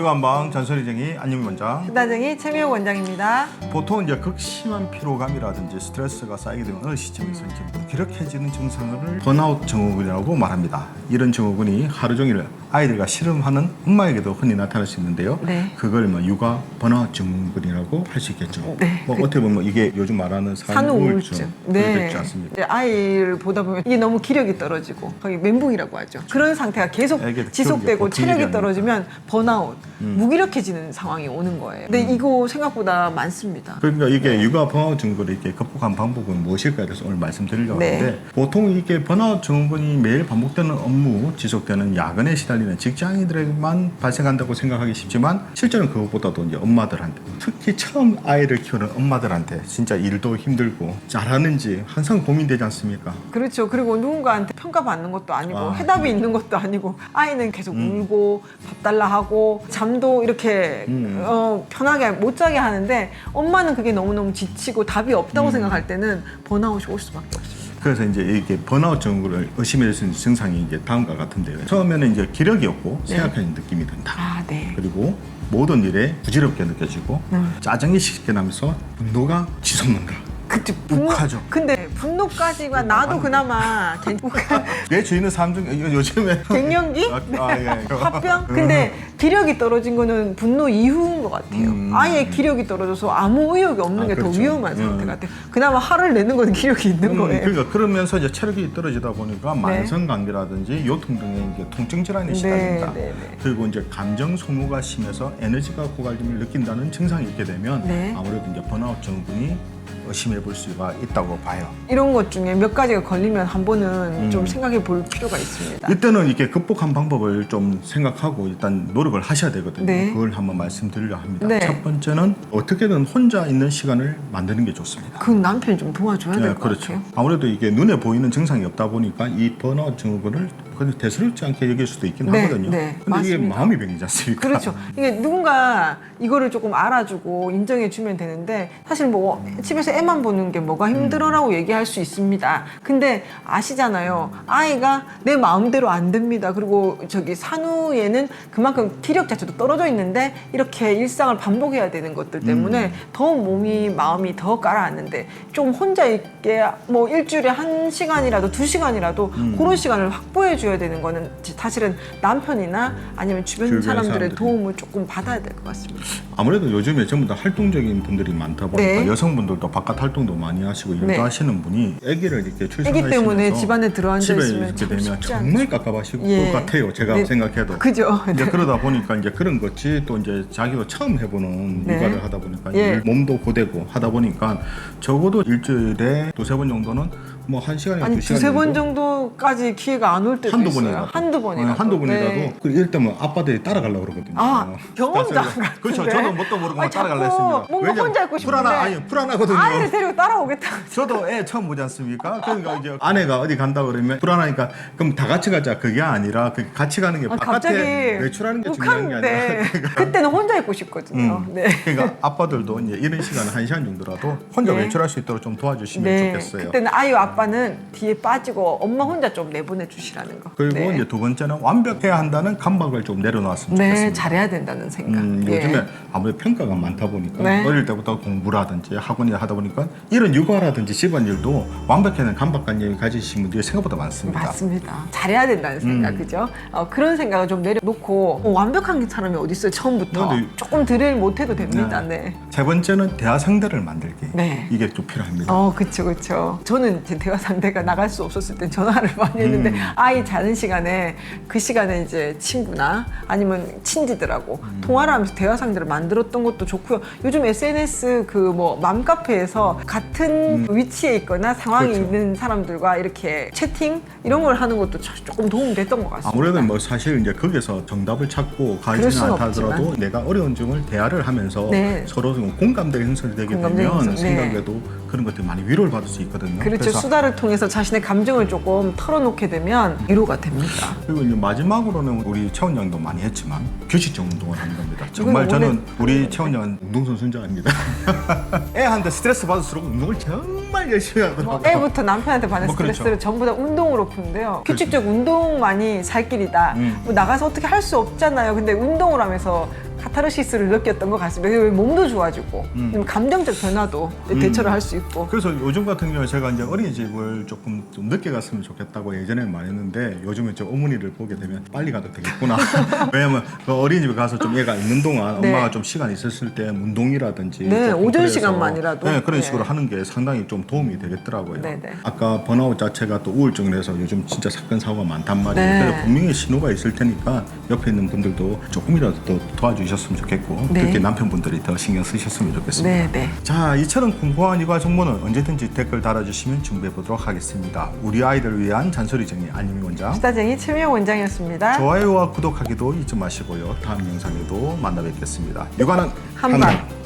유한방 잔소리쟁이 안윤미 원장. 수다쟁이 최미호 원장입니다. 보통 이제 극심한 피로감이라든지 스트레스가 쌓이게 되는 어느 시점에서 이제 무기력해지는 증상을 번아웃 증후군이라고 말합니다. 이런 증후군이 하루 종일 아이들과 씨름하는 엄마에게도 흔히 나타날 수 있는데요. 네. 그걸 육아 번아웃 증후군이라고 할 수 있겠죠. 네. 어떻게 보면 이게 요즘 말하는 산후우울증 되지 않습니까? 이제 아이를 보다 보면 이게 너무 기력이 떨어지고 거의 멘붕이라고 하죠. 그런 상태가 계속 애기들 지속되고 키우기 체력이 아니니까. 떨어지면 번아웃, 무기력해지는 상황이 오는 거예요. 근데 이거 생각보다 많습니다. 그러니까 이게 육아 번아웃 증후군을 이렇게 극복한 방법은 무엇일까에 대해서 오늘 말씀드리려고 네. 하는데, 보통 이게 번아웃 증후군이 매일 반복되는 업무, 지속되는 야근에 시달리는 직장인들에게만 발생한다고 생각하기 쉽지만 실제는 그것보다도 이제 엄마들한테, 특히 처음 아이를 키우는 엄마들한테 진짜 일도 힘들고 잘하는지 항상 고민되지 않습니까? 그렇죠. 그리고 누군가한테 평가받는 것도 아니고 아, 해답이 있는 것도 아니고 아이는 계속 울고 밥 달라 하고 잠도 이렇게 편하게 못 자게 하는데 엄마는 그게 너무너무 지치고 답이 없다고 생각할 때는 번아웃이 올 수밖에 없어요. 그래서 이제 이게 번아웃 증후군을 의심할 수 있는 증상이 이제 다음과 같은데요. 처음에는 이제 기력이 없고 쇠약한 느낌이 든다. 아, 네. 그리고 모든 일에 부질없게 느껴지고 짜증이 쉽게 나면서 분노가 치솟는다. 그치, 욱하죠. 근데 분노까지가 나도 그나마 괜찮고 내 주위는 사람 중에 이거 요즘에 갱년기? 예. 화병? 근데 기력이 떨어진 거는 분노 이후인 것 같아요. 아예 기력이 떨어져서 아무 의욕이 없는 게 더 그렇죠. 위험한 상태 같아요. 그나마 화를 내는 건 기력이 있는 거예요. 그러니까 그러면서 이제 체력이 떨어지다 보니까 만성 감기라든지 요통 등의 이제 통증 질환이 시달린다. 네. 그리고 이제 감정 소모가 심해서 에너지가 고갈됨을 느낀다는 증상이 있게 되면 네. 아무래도 이제 번아웃 증후군이 의심해 볼 수가 있다고 봐요. 이런 것 중에 몇 가지가 걸리면 한 번은 좀 생각해 볼 필요가 있습니다. 이때는 이렇게 극복한 방법을 좀 생각하고 일단 노력을 하셔야 되거든요. 네. 그걸 한번 말씀드리려 합니다. 네. 첫 번째는 어떻게든 혼자 있는 시간을 만드는 게 좋습니다. 그 남편이 좀 도와줘야 될 것 그렇죠. 같아요. 아무래도 이게 눈에 보이는 증상이 없다 보니까 이 번아웃 증후군을 그냥 대수롭지 않게 여길 수도 있긴 네, 하거든요. 네, 근데 이게 맞습니다. 마음이 병이지 않습니까? 그렇죠. 이게 누군가 이거를 조금 알아주고 인정해주면 되는데 사실 뭐 집에서 애만 보는 게 뭐가 힘들어라고 얘기할 수 있습니다. 근데 아시잖아요. 아이가 내 마음대로 안 됩니다. 그리고 저기 산후에는 그만큼 기력 자체도 떨어져 있는데 이렇게 일상을 반복해야 되는 것들 때문에 더 몸이 마음이 더 가라앉는데 좀 혼자 있게 뭐 일주일에 1시간이라도 2시간이라도 그런 시간을 확보해 줘야 되는 거는 사실은 남편이나 아니면 주변 사람들의 사람들이. 도움을 조금 받아야 될 것 같습니다. 아무래도 요즘에 전부 다 활동적인 분들이 많다 보니까 네. 여성분들도 바깥 활동도 많이 하시고 일도 네. 하시는 분이 아기를 이렇게 출산하시면서 아기 때문에 집안에 들어앉아 집에 있으면 있게 참 되면 쉽지 정말 않죠. 깝깝하실 예. 것 같아요. 제가 네. 생각해도. 그죠? 이제 그러다 보니까 이제 그런 것이 또 이제 자기도 처음 해보는 네. 육아를 하다 보니까 예. 몸도 고되고 하다 보니까 적어도 일주일에 2-3번 정도는 뭐 1시간이나 아니 2시간 2-3번 정도까지 기회가 안 올 때도 한두 있어요. 번이라도. 한두 번이라도. 한두 번이라도. 네. 이럴 때면 아빠들이 따라가려고 그러거든요. 아, 경험자 같은데. 그렇죠. 저도 뭣도 모르고 아니, 따라가려 자꾸 했습니다. 뭔가 혼자 있고 싶은데 불안하거든요. 아이를 데리고 따라오겠다. 저도 애 처음 보지 않습니까? 그러니까 이제 아내가 어디 간다 그러면 불안하니까 그럼 다 같이 가자. 그게 아니라 그 같이 가는 게 갑자기 바깥에 외출하는 게 중요한 게 아니라. 욱하는데 그때는 혼자 있고 싶거든요. 네. 그러니까 아빠들도 이제 이런 시간을 1시간 정도라도 혼자 네. 외출할 수 있도록 좀 도와주시면 네. 좋겠어요. 그때는 아이와 아빠는 뒤에 빠지고 엄마 혼자 좀 내보내 주시라는 거. 그리고 네. 이제 두 번째는 완벽해야 한다는 강박을 좀 내려놨으면 네, 좋겠습니다. 잘해야 된다는 생각. 예. 요즘에 아무래도 평가가 많다 보니까 네. 어릴 때부터 공부라든지 학원을 하다 보니까 이런 육아라든지 집안일도 완벽해는 강박관념을 가지신 분들이 생각보다 많습니다. 맞습니다. 잘해야 된다는 생각, 그죠? 그런 생각을 좀 내려놓고 완벽한 사람이 어디 있어요? 처음부터 근데 조금 덜 못해도 됩니다. 네. 세 번째는 대화 상대를 만들기. 네. 이게 좀 필요합니다. 그쵸. 저는 제 대화 상대가 나갈 수 없었을 땐 전화를 많이 했는데 아이 자는 시간에 그 시간에 이제 친구나 아니면 친지들하고 통화를 하면서 대화 상대를 만들었던 것도 좋고요. 요즘 SNS 그 뭐 맘카페에서 같은 위치에 있거나 상황이 그렇죠. 있는 사람들과 이렇게 채팅 이런 걸 하는 것도 조금 도움이 됐던 것 같습니다. 아무래도 뭐 사실 이제 거기서 정답을 찾고 그럴 가지는 수는 않다 하더라도 없지만. 내가 어려운 점을 대화를 하면서 네. 서로 좀 공감대가 형성이 되게 공감대 되면 형성, 네. 생각에도 그런 것들이 많이 위로를 받을 수 있거든요. 그렇죠. 그래서 수다를 통해서 자신의 감정을 조금 털어놓게 되면 위로가 됩니다. 그리고 이제 마지막으로는 우리 채원 양도 많이 했지만 규칙적 운동을 하는 겁니다. 정말 이건 원래- 저는 우리 채원 양은 운동선수인 줄 압니다. 애한테 스트레스 받을수록 운동을 정말 열심히 하더라고요. 애부터 남편한테 받는 뭐 그렇죠. 스트레스를 전부 다 운동으로 푸는데요. 규칙적 운동만이 살 길이다. 뭐 나가서 어떻게 할 수 없잖아요. 근데 운동을 하면서 카타르시스를 느꼈던 것 같습니다. 그리고 몸도 좋아지고 감정적 변화도 대처를 할 수 있고. 그래서 요즘 같은 경우에 제가 이제 어린이집을 조금 좀 늦게 갔으면 좋겠다고 예전에는 말했는데 요즘에 저 어머니를 보게 되면 빨리 가도 되겠구나. 왜냐면 그 어린이집에 가서 좀 얘가 있는 동안 네. 엄마가 좀 시간 있었을 때 운동이라든지 네, 조금 오전 그래서 시간만이라도. 네, 그런 네. 식으로 하는 게 상당히 좀 도움이 되겠더라고요. 네, 네. 아까 번아웃 자체가 또 우울증이라서 요즘 진짜 사건 사고가 많단 말이에요. 네. 그래서 분명히 신호가 있을 테니까 옆에 있는 분들도 조금이라도 더 도와주셨으면 좋겠고 네. 특히 남편분들이 더 신경 쓰셨으면 좋겠습니다. 네, 네. 자, 이처럼 궁금한 육아 정보는 언제든지 댓글 달아주시면 준비해 보도록 하겠습니다. 우리 아이들을 위한 잔소리쟁이 안유미 원장. 수다쟁이 최미영 원장이었습니다. 좋아요와 구독하기도 잊지 마시고요. 다음 영상에도 만나 뵙겠습니다. 육아는 한방. 한방.